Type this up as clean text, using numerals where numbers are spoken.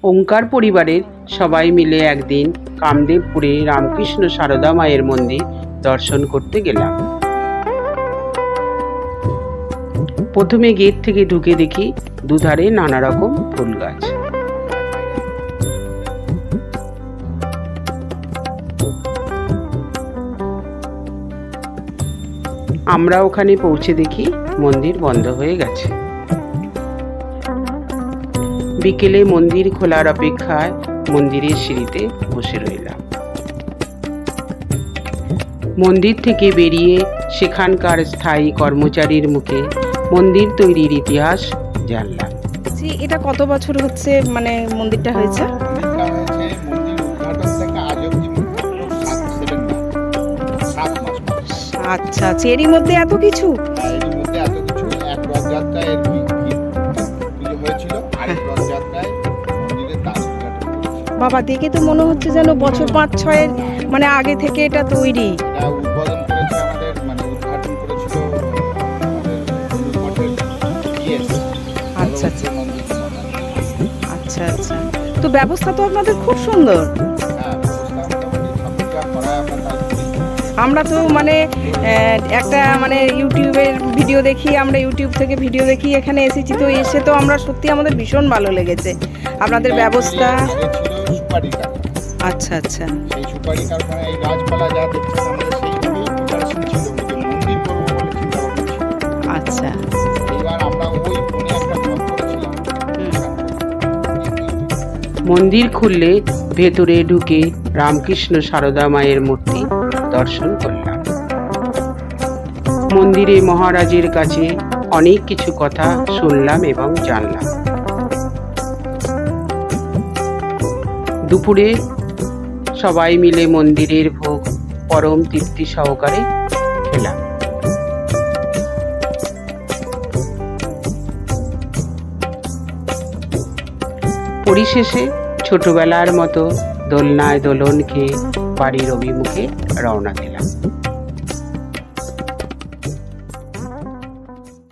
ওঙ্কার পরিবারের সবাই মিলে একদিন কামদেবপুরে রামকৃষ্ণ সারদা মায়ের মন্দির দর্শন করতে গেলাম। প্রথমে গেট থেকে ঢুকে দেখি দুধারে নানা রকম ফুল গাছ। আমরা ওখানে পৌঁছে দেখি মন্দির বন্ধ হয়ে গেছে। বিকেলে মন্দির খোলার অপেক্ষায় মন্দিরের সিঁড়িতে বসে রইলাম। মন্দির থেকে বেরিয়ে সেখানকার স্থায়ী কর্মচারীর মুখে মন্দির তৈরির ইতিহাস জানলাম। এটা কত বছর হচ্ছে মানে মন্দিরটা হয়েছে? আচ্ছা আচ্ছা, এরই মধ্যে এত কিছু। বাবা, দেখে তো মনে হচ্ছে যেন বছর 5-6 মানে আগে থেকে এটা তৈরি। আচ্ছা আচ্ছা আচ্ছা আচ্ছা, তো ব্যবস্থা তো আপনাদের খুব সুন্দর। আমরা তো মানে একটা মানে ইউটিউবের ভিডিও দেখি, আমরা ইউটিউব থেকে ভিডিও দেখি এখানে এসেছি, তো এসে তো আমরা সত্যি আমাদের ভীষণ ভালো লেগেছে আপনাদের ব্যবস্থা। আচ্ছা আচ্ছা, সেই সুপারি কারখানা এই গাছপালা যা দেখছেন আমাদের সেইগুলোই প্রিপারেশন ছিল যে মন্দির করবো বলে চিন্তা ভাবনা ছিল। আচ্ছা, এবার আমরা ওই ফোনে একটা ব্লগ করেছিলাম। মন্দির খুললে ভেতরে ঢুকে রামকৃষ্ণ সারদা মায়ের মূর্তি দর্শন করলাম। মন্দিরে মহারাজের কাছে অনেক কিছু কথা শুনলাম এবং জানলাম। দুপুরে সবাই মিলে মন্দিরের ভোগ পরম তৃপ্তি সহকারে খেলাম। পরিশেষে ছোটবেলার মতো দোলনায় দোলন খেয়ে বাড়ির অভিমুখে রওনা দিলাম।